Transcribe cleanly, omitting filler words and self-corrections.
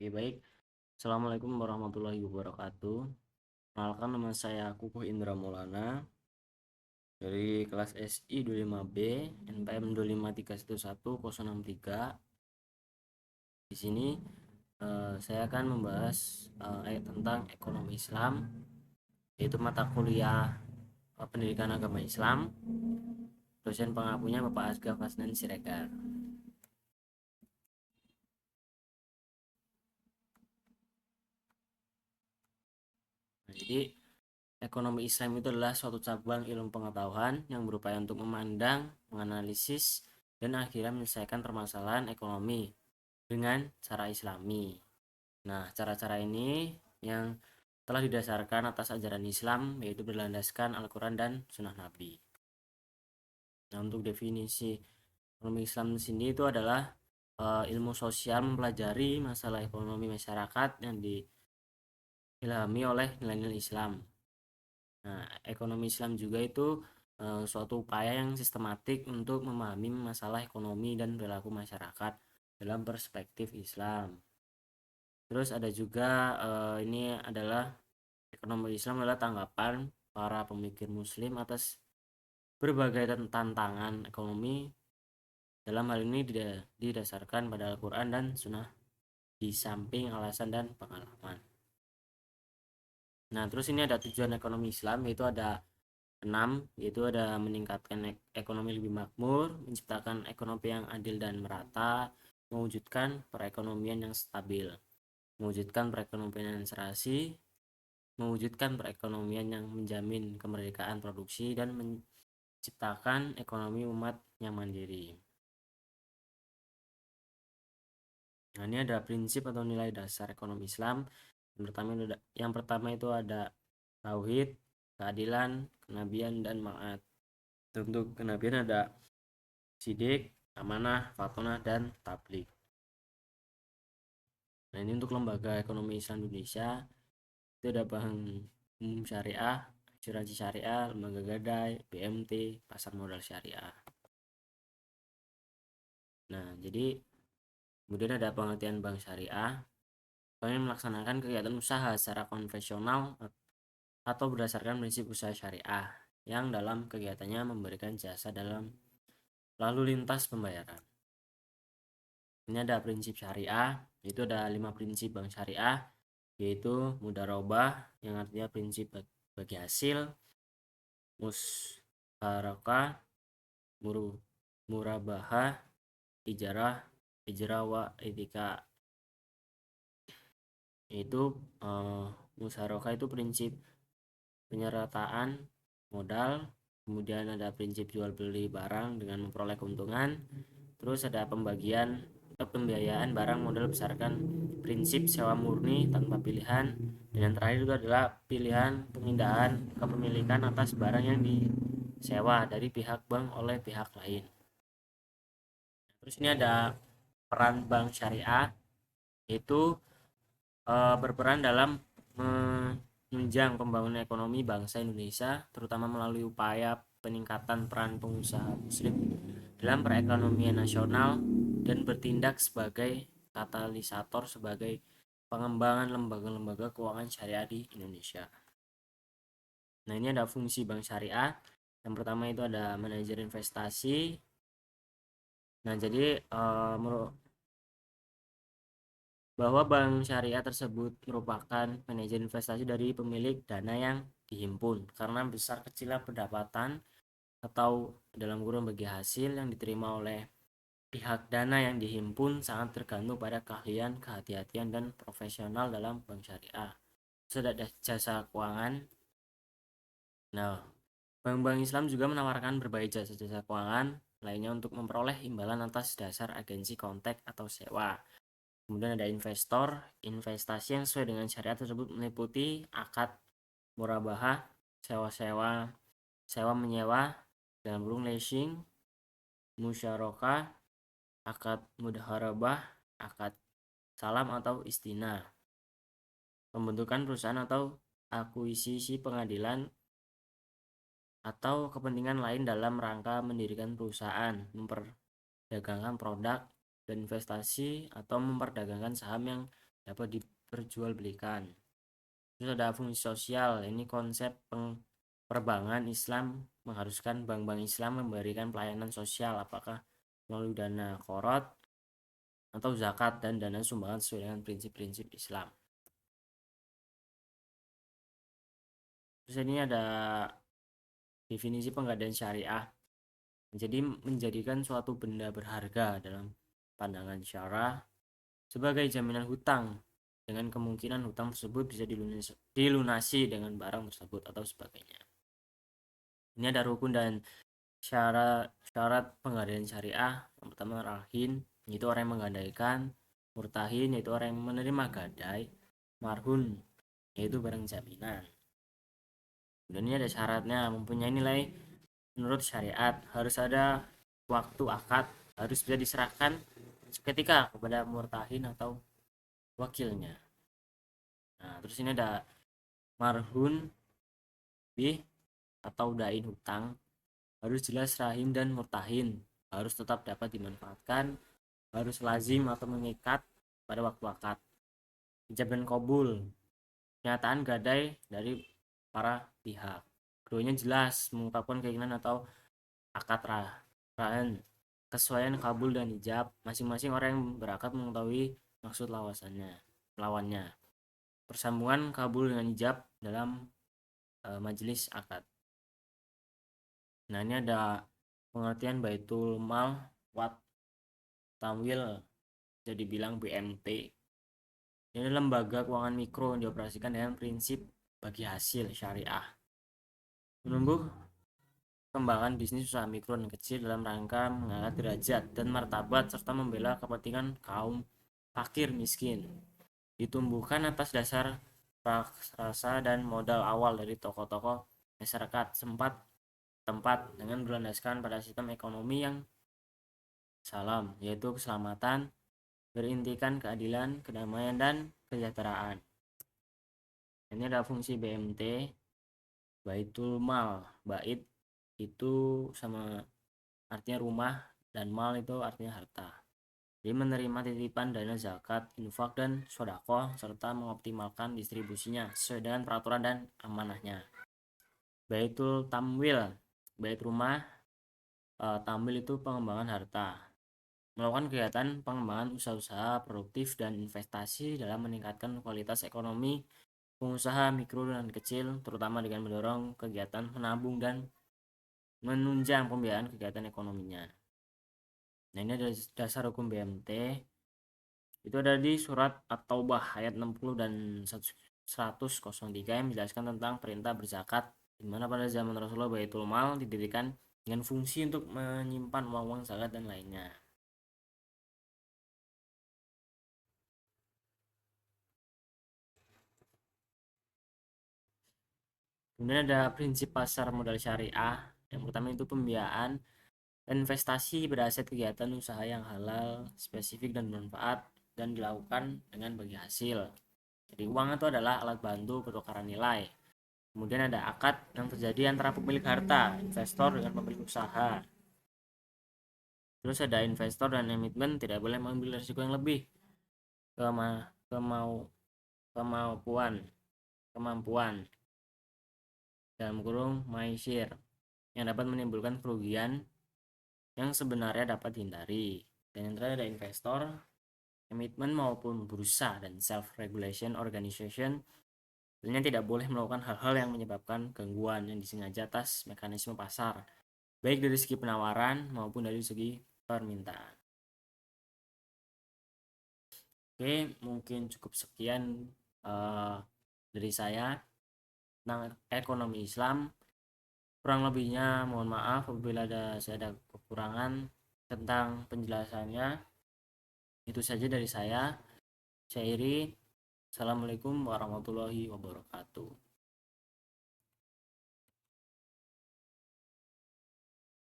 Oke, baik. Assalamualaikum warahmatullahi wabarakatuh. Perkenalkan, nama saya Kukuh Indra Maulana dari kelas SI 25B NPM 253111063. Di sini saya akan membahas tentang ekonomi Islam, yaitu mata kuliah pendidikan agama Islam. Dosen pengampunya Bapak Asgaf Hasnan Siregar. Nah, jadi ekonomi Islam itu adalah suatu cabang ilmu pengetahuan yang berupaya untuk memandang, menganalisis, dan akhirnya menyelesaikan permasalahan ekonomi dengan cara Islami. Nah, cara-cara ini yang telah didasarkan atas ajaran Islam, yaitu berlandaskan Al-Quran dan Sunnah Nabi. Nah, untuk definisi ekonomi Islam di sini itu adalah ilmu sosial mempelajari masalah ekonomi masyarakat yang diilhami oleh nilai-nilai Islam. Nah, ekonomi Islam juga itu suatu upaya yang sistematik untuk memahami masalah ekonomi dan perilaku masyarakat dalam perspektif Islam. Terus ada juga ini adalah ekonomi Islam adalah tanggapan para pemikir Muslim atas berbagai tantangan ekonomi. Dalam hal ini didasarkan pada Al-Quran dan Sunnah di samping alasan dan pengalaman. Nah, terus ini ada tujuan ekonomi Islam, yaitu ada 6, yaitu ada meningkatkan ekonomi lebih makmur, menciptakan ekonomi yang adil dan merata, mewujudkan perekonomian yang stabil, mewujudkan perekonomian yang serasi, mewujudkan perekonomian yang menjamin kemerdekaan produksi, dan menciptakan ekonomi umat yang mandiri. Nah, ini ada prinsip atau nilai dasar ekonomi Islam. Yang pertama itu ada tauhid, keadilan, kenabian, dan ma'at. Untuk kenabian ada sidik, amanah, fatonah, dan tablik. Nah, ini untuk lembaga ekonomi Islam Indonesia itu ada Bank Umum Syariah, Asuransi Syariah, Lembaga Gadai, BMT, Pasar Modal Syariah. Nah, jadi kemudian ada pengertian bank syariah. Bank yang melaksanakan kegiatan usaha secara konvensional atau berdasarkan prinsip usaha syariah yang dalam kegiatannya memberikan jasa dalam lalu lintas pembayaran. Ini ada prinsip syariah, itu ada 5 prinsip bank syariah, yaitu mudharabah yang artinya prinsip bagi hasil, musyarakah, murabahah, ijarah, wa etika. Yaitu musyarakah itu prinsip penyertaan modal, kemudian ada prinsip jual beli barang dengan memperoleh keuntungan, terus ada pembiayaan barang modal berdasarkan prinsip sewa murni tanpa pilihan, dan yang terakhir itu adalah pilihan pemindahan kepemilikan atas barang yang disewa dari pihak bank oleh pihak lain. Terus ini ada peran bank syariah, yaitu berperan dalam menunjang pembangunan ekonomi bangsa Indonesia, terutama melalui upaya peningkatan peran pengusaha muslim dalam perekonomian nasional dan bertindak sebagai katalisator sebagai pengembangan lembaga-lembaga keuangan syariah di Indonesia. Nah, ini ada fungsi bank syariah. Yang pertama itu ada manajer investasi. Nah, jadi bahwa bank syariah tersebut merupakan manajer investasi dari pemilik dana yang dihimpun karena besar kecilnya pendapatan atau dalam kurung bagi hasil yang diterima oleh pihak dana yang dihimpun sangat tergantung pada keahlian, kehati-hatian, dan profesional dalam bank syariah. Sudah ada jasa keuangan. Nah, bank-bank Islam juga menawarkan berbagai jasa-jasa keuangan lainnya untuk memperoleh imbalan atas dasar agensi kontak atau sewa. Kemudian ada investor, investasi yang sesuai dengan syariat tersebut meliputi akad murabahah, sewa-sewa, sewa menyewa, dalam kurung leasing, musyarakah, akad mudharabah, akad salam atau istina, pembentukan perusahaan atau akuisisi pengadilan atau kepentingan lain dalam rangka mendirikan perusahaan, memperdagangkan produk dan investasi atau memperdagangkan saham yang dapat diperjualbelikan. Terus ada fungsi sosial, ini konsep perbankan Islam mengharuskan bank-bank Islam memberikan pelayanan sosial, apakah melalui dana korot atau zakat dan dana sumbangan sesuai dengan prinsip-prinsip Islam. Terus ini ada definisi penggadaian syariah. Jadi menjadikan suatu benda berharga dalam pandangan syarah sebagai jaminan hutang dengan kemungkinan hutang tersebut bisa dilunasi dengan barang tersebut atau sebagainya. Ini ada rukun dan syarat penggadaian syariah. Yang pertama rahin, yaitu orang yang menggadaikan. Murtahin, yaitu orang yang menerima gadai. Marhun, yaitu barang jaminan. Dan ini ada syaratnya, mempunyai nilai menurut syariat, harus ada waktu akad, harus bisa diserahkan seketika kepada murtahin atau wakilnya. Nah, terus ini ada marhun bih atau dain hutang, harus jelas rahim dan murtahin, harus tetap dapat dimanfaatkan, harus lazim atau mengikat pada waktu akad. Ijab dan kabul, pernyataan gadai dari para pihak. Keduanya jelas mengungkapkan keinginan atau akad rahan. Kesesuaian kabul dan ijab, masing-masing orang yang berakad mengetahui maksud lawannya. Persambungan kabul dengan ijab dalam majelis akad. Nah, ini ada pengertian baitul mal wat tamwil, jadi bilang BMT. Ini lembaga keuangan mikro yang dioperasikan dengan prinsip bagi hasil syariah, menumbuh kembangan bisnis usaha mikro dan kecil dalam rangka mengangkat derajat dan martabat serta membela kepentingan kaum fakir miskin, ditumbuhkan atas dasar rasa dan modal awal dari tokoh-tokoh masyarakat tempat dengan berlandaskan pada sistem ekonomi yang salam, yaitu keselamatan, berintikan keadilan, kedamaian, dan kesejahteraan. Ini ada fungsi BMT, baitul mal. Bait itu sama artinya rumah, dan mal itu artinya harta. Jadi menerima titipan dana zakat, infak, dan sodako, serta mengoptimalkan distribusinya sesuai dengan peraturan dan amanahnya. Baitul tamwil, bait rumah, tamwil itu pengembangan harta, melakukan kegiatan pengembangan usaha-usaha produktif dan investasi dalam meningkatkan kualitas ekonomi pengusaha mikro dan kecil, terutama dengan mendorong kegiatan menabung dan menunjang pembiayaan kegiatan ekonominya. Nah, ini ada dasar hukum BMT. Itu ada di surat At-Taubah ayat 60 dan 103 yang menjelaskan tentang perintah berzakat, di mana pada zaman Rasulullah Baitul Mal didirikan dengan fungsi untuk menyimpan uang-uang zakat dan lainnya. Kemudian ada prinsip pasar modal syariah. Yang pertama itu pembiayaan investasi beraset kegiatan usaha yang halal, spesifik dan bermanfaat, dan dilakukan dengan bagi hasil. Jadi uang itu adalah alat bantu pertukaran nilai. Kemudian ada akad yang terjadi antara pemilik harta, investor dengan pemilik usaha. Terus ada investor dan emiten tidak boleh mengambil risiko yang lebih. Kemampuan dalam kurung maisir yang dapat menimbulkan kerugian yang sebenarnya dapat dihindari. Dan yang terakhir ada investor, komitmen maupun bursa dan self-regulation organization tentunya tidak boleh melakukan hal-hal yang menyebabkan gangguan yang disengaja atas mekanisme pasar, baik dari segi penawaran maupun dari segi permintaan. Oke, mungkin cukup sekian dari saya tentang ekonomi Islam. Kurang lebihnya mohon maaf apabila saya ada kekurangan tentang penjelasannya. Itu saja dari saya. Assalamualaikum warahmatullahi wabarakatuh.